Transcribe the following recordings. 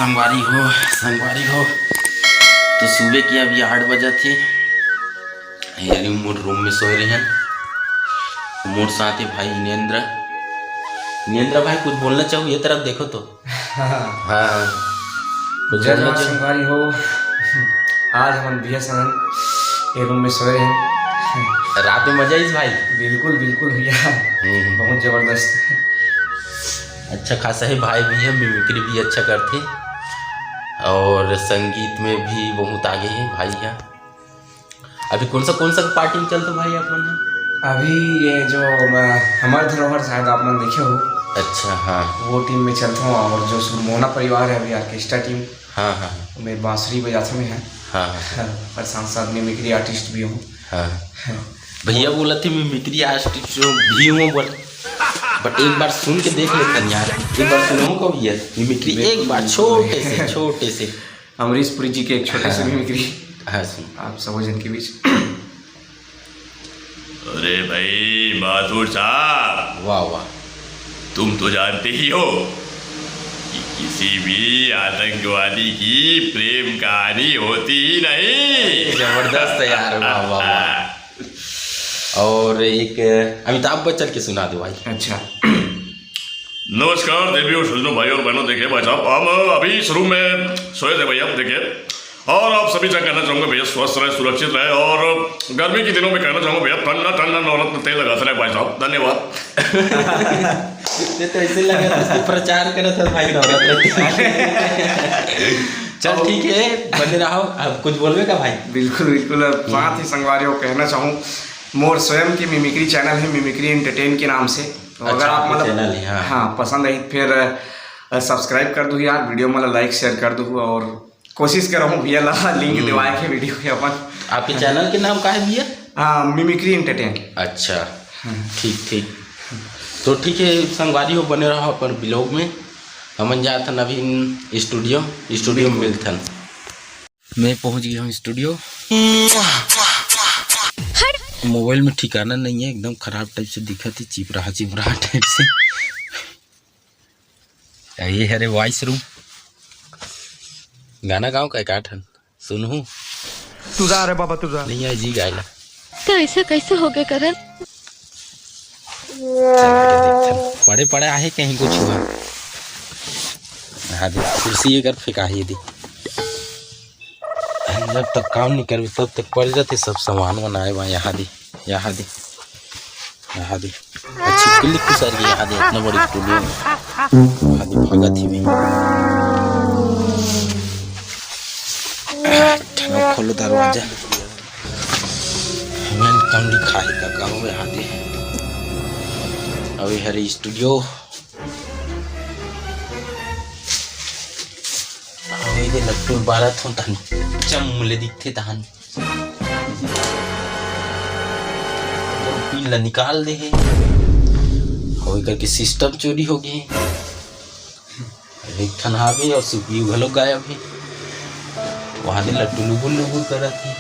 संगवारी हो तो सुबह की अभी 8 बजे थे यानी मोर रूम में सोए रहे हैं। मोर साथ है भाई नींद्रा भाई कुछ बोलना चाहो, ये तरफ देखो तो। हाँ कुछ संगवारी हो। आज हम भैया संग ये रूम में सोए रहे हैं। रात में मजा इस भाई। बिल्कुल बिल्कुल भैया, बहुत जबरदस्त है। अच्छा खासा है भाई भी है, मिमिक्री भी अच्छा करते और संगीत में भी बहुत आगे है भाई है। अभी कौन सा पार्टी में चलते भाई आप लोग? अभी ये जो हमारे धरोहर शायद आप लोग देखे हो। अच्छा हाँ, वो टीम में चलता हूँ। और जो सुरमोना परिवार है अभी ऑर्केस्ट्रा टीम, हाँ मैं बांसुरी बजाता में है। हाँ और साथ साथ मिमिक्री आर्टिस्ट भी हूँ। हाँ भैया बोला थे मिमिक्री आर्टिस्ट भी हूँ बोल, बट एक बार सुन के देख लेते हैं यार। एक बार सुनो को भैया मिमिक्री, एक बार छोटे से अमरीश पुरी जी के एक छोटे से मिमिक्री। हाँ सुन आप सब जन के बीच। अरे भाई बहादुर साहब, वाह तुम तो जानते ही हो कि किसी भी आतंकवादी की प्रेम कहानी होती ही नहीं। जबरदस्त है यार, वाह। और एक अमिताभ बच्चन के सुना दो भाई। अच्छा नमस्कार देवियों सज्जनों भाई और बहनों, देखिए भाई साहब हम अभी शुरू में सोए थे भैया, देखिए। और आप सभी से कहना चाहूँगा भैया स्वस्थ रहे, सुरक्षित रहे। और गर्मी के दिनों में कहना चाहूँगा भैया ठंडा नवरत्न तेल लगाते रहे भाई साहब। धन्यवाद। तो ऐसे लगा इसको प्रचार करत है भाई नवरत्न। चल ठीक है, बने रहो। अब कुछ बोलवे का भाई? बिल्कुल साथ ही संगवारी को कहना चाहूँ, मोर स्वयं की मिमिक्री चैनल है, मिमिक्री एंटरटेन के नाम से। तो अगर आप मतलब हाँ पसंद आई फिर सब्सक्राइब कर दो यार, वीडियो मतलब लाइक शेयर कर दो। और कोशिश कर रहा हूँ भैया लिंक दिवाए के वीडियो के अपन। आपके चैनल के नाम का है भैया? Mimicry entertain. अच्छा ठीक तो ठीक है संगवारी हो, बने रहो अपन ब्लॉग में। हमन जात हन अभी स्टूडियो में मिलथन। मैं पहुँच गया हूँ स्टूडियो। मोबाइल में ठिकाना नहीं है, एकदम खराब टाइप से दिखा थी, चिपरा टाइप से। ये है रे वॉइस रूम। गाना गाँव का काठन सुनू तुझा रे बाबा तुझा नहीं है जी गायला। तो ऐसा कैसे हो गया करण? पड़े आहे कहीं कुछ हुआ। हाँ दे कुर्सी अगर फेंका ही दी, जब तक काम नहीं कर तब तक पड़ जाते सब सामान बनाए वहाँ। यहाँ दे अच्छी क्लिक सर की यहाँ दे, इतना बड़ी स्टूडियो यहाँ दे भागा थी भी। खोलो दरवाजा, वेलकम लिखा है का कहो यहाँ दे। अभी हरे स्टूडियो दे लट्टू 12 थोन तहन चमले दिखते तहन पिन ला निकाल दे है होई करके सिस्टम चोरी हो गए। एक ठन हावे और सीपीयू घलो गायब है। वहाँ दे लट्टू लुबुल करत है।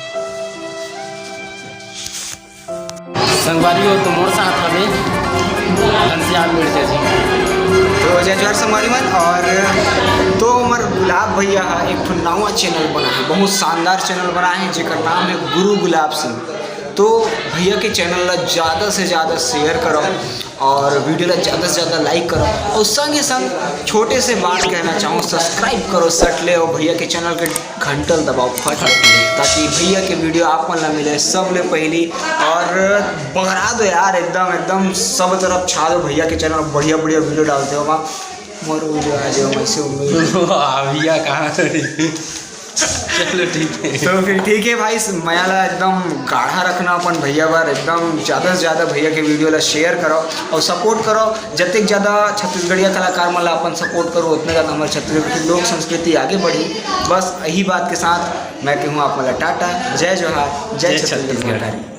संगवारी हो तो मोर साथ हवे घनश्याम मिर्जा जी तो जय संगवारी मन। और तो हमार गुलाब भैया एक नवा चैनल बना है, बहुत शानदार चैनल बना है जेकर नाम है गुरु गुलाब सिंह। तो भैया के चैनल ला ज़्यादा से ज़्यादा शेयर करो और वीडियो ला ज़्यादा से ज़्यादा लाइक करो। और संगे संग छोटे से बात कहना चाहूँ, सब्सक्राइब करो सट ले और भैया के चैनल के घंटल दबाओ फट ताकि भैया के वीडियो आप मन ला मिले सब ले पहली। और बगरा दो यार, एकदम सब तरफ छा दो भैया के चैनल, बढ़िया वीडियो डालते हो वहाँ। मोर वीडियो आ जाओ वैसे भैया कहाँ? चलो ठीक है। तो फिर ठीक है भाई, मयाला एकदम गाढ़ा रखना अपन भैया बार, एकदम ज़्यादा से ज़्यादा भैया के वीडियो ला शेयर करो और सपोर्ट करो। जितने ज़्यादा छत्तीसगढ़िया कलाकार मला अपन सपोर्ट करो उतने ज़्यादा हमारे छत्तीसगढ़ की लोक संस्कृति आगे बढ़ी। बस यही बात के साथ मैं कहूँ आप मला टाटा, जय जोहार, जय छत्तीसगढ़।